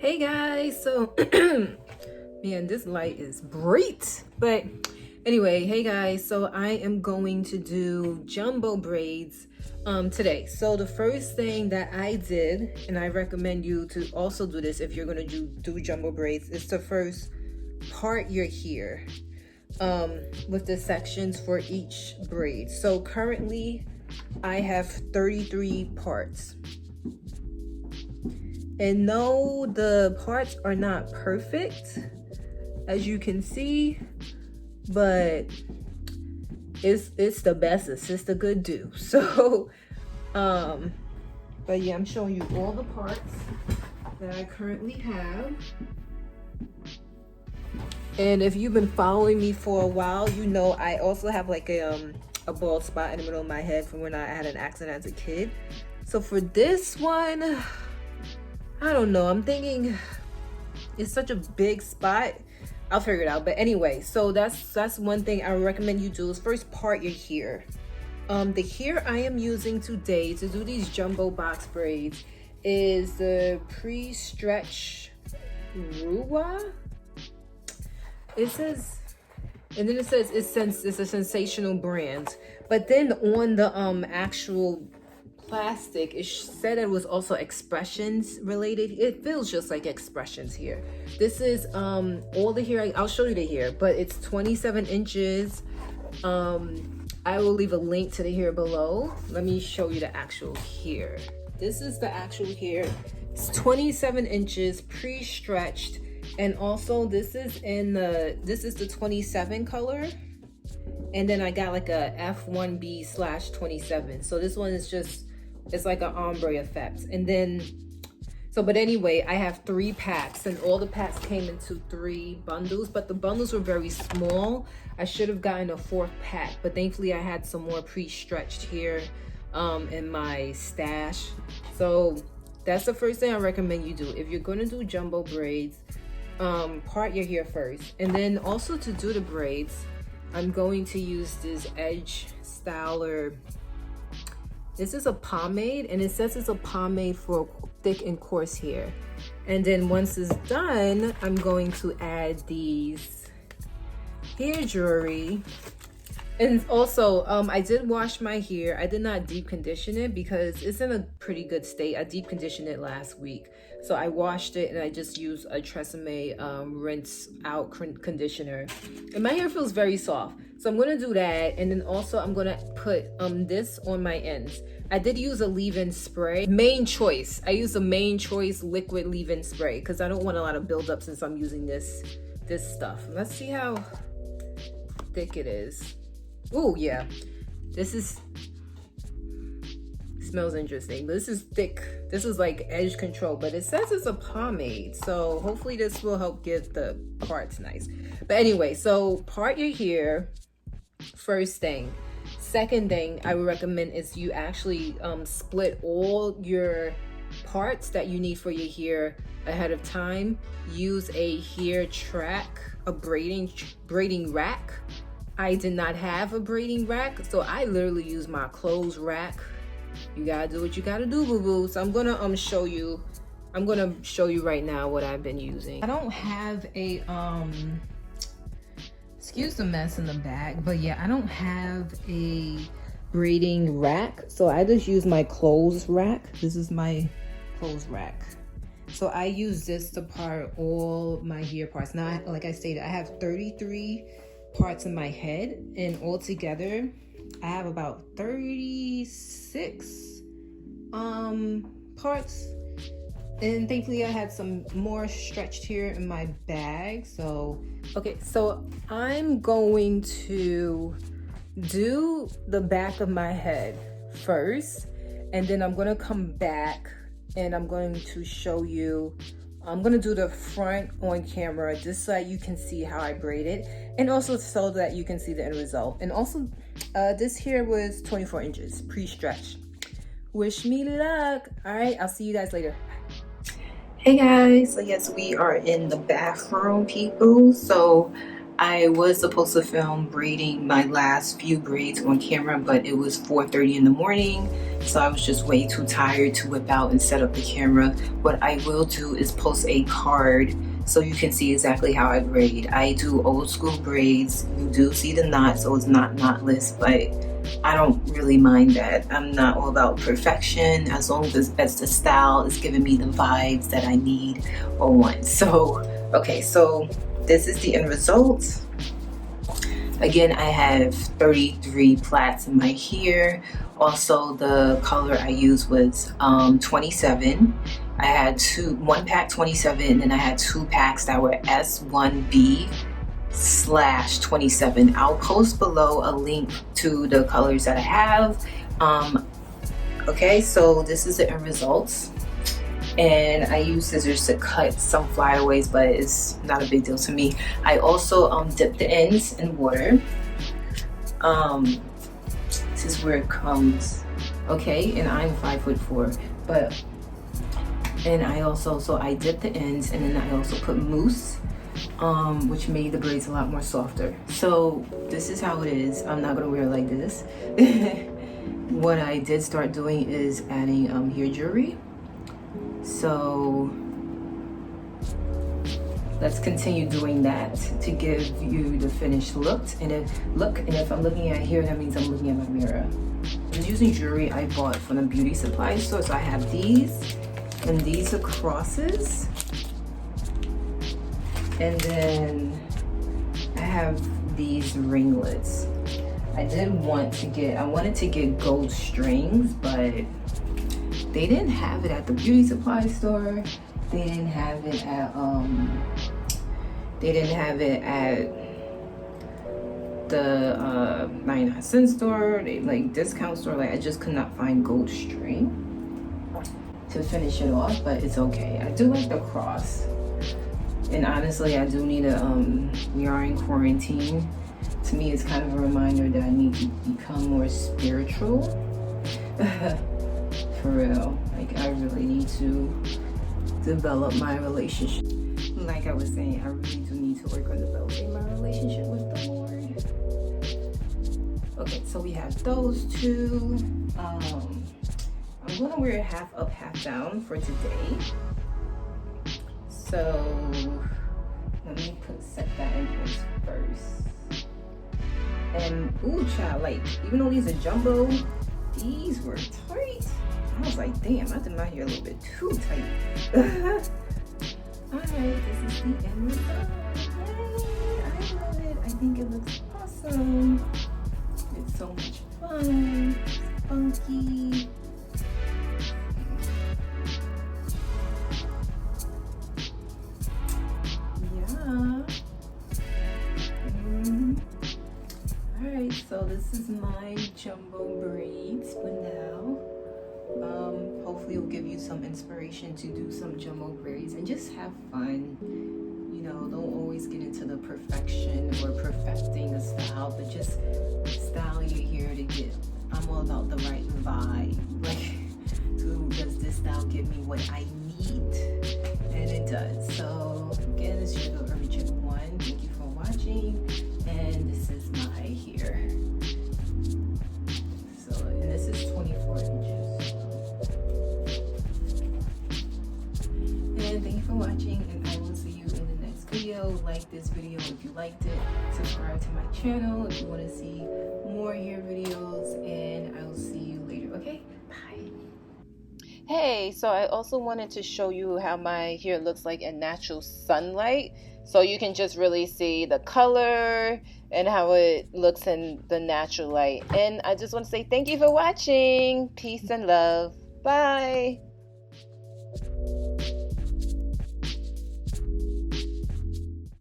Hey guys, so man, this light is bright, but anyway, hey guys, so I am going to do jumbo braids today. So the first thing that I did, and I recommend you to also do this if you're going to do jumbo braids, is to first part your hair with the sections for each braid. So currently I have 33 parts. And no, the parts are not perfect, as you can see, but it's the best. It's just a good do. So, but yeah, I'm showing you all the parts that I currently have. And if you've been following me for a while, you know I also have like a bald spot in the middle of my head from when I had an accident as a kid. So for this one, I don't know, I'm thinking it's such a big spot. I'll figure it out. But anyway, so that's one thing I recommend you do is first part your hair. The hair I am using today to do these jumbo box braids is the pre-stretch RUWA. It says, and then it says it's a Sensationnel brand. But then on the actual plastic, it said it was also expressions related. It feels just like expressions here. This is all the hair. I'll show you the hair, but it's 27 inches. I will leave a link to the hair below. Let me show you the actual hair. This is the actual hair. It's 27 inches pre-stretched, and also this is the 27 color. And then I got like a F1B/27. So this one is just, it's like an ombre effect. And then, but anyway, I have 3 packs, and all the packs came into 3 bundles, but the bundles were very small. I should have gotten a 4th pack, but thankfully I had some more pre-stretched here in my stash. So that's the first thing I recommend you do. If you're gonna do jumbo braids, part your hair first. And then also to do the braids, I'm going to use this Edge Styler. This is a pomade, and it says it's a pomade for thick and coarse hair. And then once it's done, I'm going to add these hair jewelry. And also, I did wash my hair. I did not deep condition it because it's in a pretty good state. I deep conditioned it last week. So I washed it and I just used a Tresemme rinse out conditioner. And my hair feels very soft. So I'm gonna do that. And then also I'm gonna put this on my ends. I did use a leave-in spray. Main Choice. I use a Main Choice liquid leave-in spray because I don't want a lot of buildup since I'm using this stuff. Let's see how thick it is. Oh yeah, smells interesting, but this is thick. This is like edge control, but it says it's a pomade, so hopefully this will help get the parts nice. But anyway, so part your hair first thing. Second thing I would recommend is you actually split all your parts that you need for your hair ahead of time. Use a hair track, a braiding rack. I did not have a braiding rack, so I literally use my clothes rack. You gotta do what you gotta do, boo-boo. So I'm gonna show you right now what I've been using. I don't have a excuse the mess in the bag, but yeah, I don't have a braiding rack, so I just use my clothes rack. This is my clothes rack. So I use this to part all my hair parts. Now, like I stated, I have 33 parts in my head, and altogether I have about 36 parts, and thankfully I had some more stretched here in my bag. So okay, so I'm going to do the back of my head first, and then I'm going to come back and I'm going to show you. I'm gonna do the front on camera just so that you can see how I braid it, and also so that you can see the end result. And also, this here was 24 inches pre-stretched. Wish me luck. All right, I'll see you guys later. Hey guys, so yes, we are in the bathroom, people. So I was supposed to film braiding my last few braids on camera, but it was 4:30 in the morning so I was just way too tired to whip out and set up the camera. What I will do is post a card so you can see exactly how I braid. I do old school braids. You do see the knot, so it's not knotless, but I don't really mind that. I'm not all about perfection, as long as the style is giving me the vibes that I need or want. So, okay, so this is the end result. Again, I have 33 plaits in my hair. Also, the color I used was 27. I had one pack 27, and then I had 2 packs that were S1B/27. I'll post below a link to the colors that I have. Okay, so this is the end results. And I use scissors to cut some flyaways, but it's not a big deal to me. I also dip the ends in water. This is where it comes. Okay, and I'm 5'4", and I also, so I dip the ends, and then I also put mousse, which made the braids a lot more softer. So this is how it is. I'm not gonna wear it like this. What I did start doing is adding hair jewelry. So let's continue doing that to give you the finished look. And if I'm looking at here, that means I'm looking at my mirror. I'm using jewelry I bought from the beauty supply store. So I have these, and these are crosses, and then I have these ringlets. I wanted to get gold strings, but they didn't have it at the beauty supply store. They didn't have it at the 99-cent store, like discount store. Like, I just could not find gold string to finish it off, but it's okay. I do like the cross, and honestly, I do need we are in quarantine. To me, it's kind of a reminder that I need to become more spiritual. For real, like, I really need to develop my relationship. Like I was saying, I really do need to work on developing my relationship with the Lord. Okay, so we have those two. I'm gonna wear it half up, half down for today. So let me set that in place first. And ooh, child, like, even though these are jumbo, these were tight. I was like, damn, I did my hair a little bit too tight. Alright, this is the end result. Yay, I love it. I think it looks awesome. It's so much fun. It's funky. Yeah. Alright, so this is my jumbo braids for now. Hopefully it'll give you some inspiration to do some jumbo braids and just have fun. You know, don't always get into the perfection or perfecting a style, but just style your hair to get. I'm all about the right vibe. Like, does this style give me what I need? And it does. So again, this is your girl Urban Chick 1. Thank you for watching, and this is my hair. So, and this is 24 inches. And thank you for watching, and I will see you in the next video. Like this video if you liked it. Subscribe to my channel if you want to see more hair videos, and I will see you later. Okay, bye. Hey, so I also wanted to show you how my hair looks like in natural sunlight, so you can just really see the color and how it looks in the natural light. And I just want to say thank you for watching. Peace and love. Bye.